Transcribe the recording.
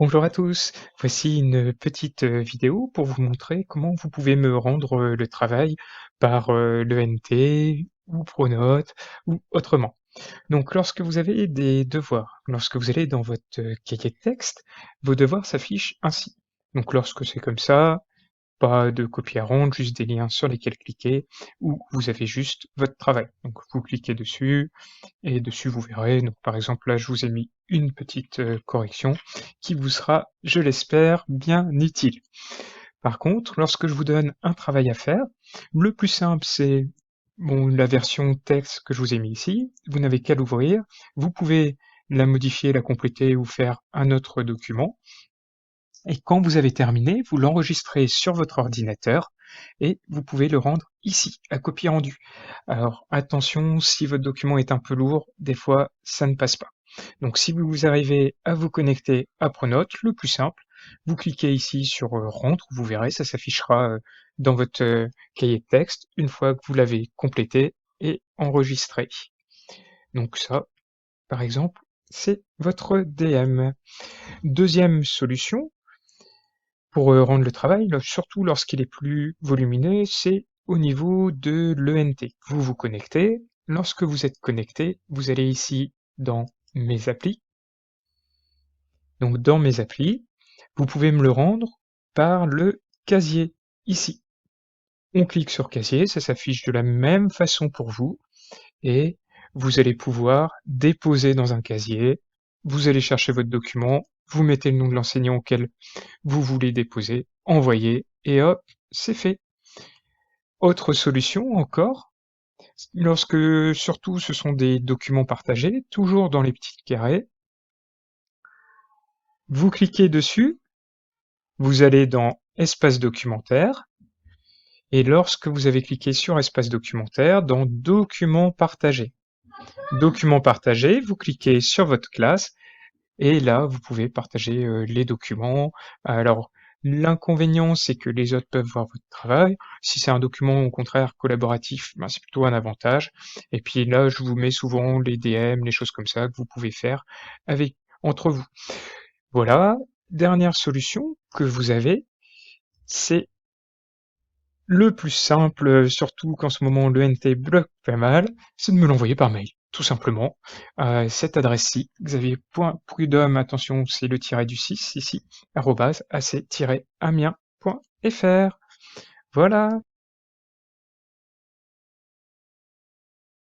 Bonjour à tous, voici une petite vidéo pour vous montrer comment vous pouvez me rendre le travail par l'ENT ou Pronote ou autrement. Donc lorsque vous avez des devoirs, lorsque vous allez dans votre cahier de texte, vos devoirs s'affichent ainsi. Donc lorsque c'est comme ça, pas de copie à rendre, juste des liens sur lesquels cliquer, ou vous avez juste votre travail. Donc vous cliquez dessus, et dessus vous verrez, donc par exemple là je vous ai mis une petite correction qui vous sera, je l'espère, bien utile. Par contre, lorsque je vous donne un travail à faire, le plus simple c'est bon, la version texte que je vous ai mis ici, vous n'avez qu'à l'ouvrir, vous pouvez la modifier, la compléter ou faire un autre document, et quand vous avez terminé, vous l'enregistrez sur votre ordinateur et vous pouvez le rendre ici, à copie rendue. Alors attention, si votre document est un peu lourd, des fois ça ne passe pas. Donc si vous arrivez à vous connecter à Pronote, le plus simple, vous cliquez ici sur Rendre, vous verrez, ça s'affichera dans votre cahier de texte une fois que vous l'avez complété et enregistré. Donc ça, par exemple, c'est votre DM. Deuxième solution, pour rendre le travail, surtout lorsqu'il est plus volumineux, c'est au niveau de l'ENT. Vous vous connectez. Lorsque vous êtes connecté, vous allez ici dans Mes applis. Donc dans Mes applis, vous pouvez me le rendre par le casier ici. On clique sur casier, ça s'affiche de la même façon pour vous et vous allez pouvoir déposer dans un casier. Vous allez chercher votre document, vous mettez le nom de l'enseignant auquel vous voulez déposer, envoyer, et hop, c'est fait. Autre solution encore, lorsque surtout ce sont des documents partagés, toujours dans les petits carrés, vous cliquez dessus, vous allez dans Espace documentaire, et lorsque vous avez cliqué sur Espace documentaire, dans Documents partagés. Documents partagés, vous cliquez sur votre classe, et là, vous pouvez partager les documents. Alors, l'inconvénient, c'est que les autres peuvent voir votre travail. Si c'est un document, au contraire, collaboratif, ben, c'est plutôt un avantage. Et puis là, je vous mets souvent les DM, les choses comme ça que vous pouvez faire avec, entre vous. Voilà. Dernière solution que vous avez, c'est le plus simple, surtout qu'en ce moment l'ENT bloque pas mal, c'est de me l'envoyer par mail, tout simplement. Cette adresse-ci, xavier.prudhomme, attention, c'est le tiret du 6 ici, @ac-amiens.fr. Voilà.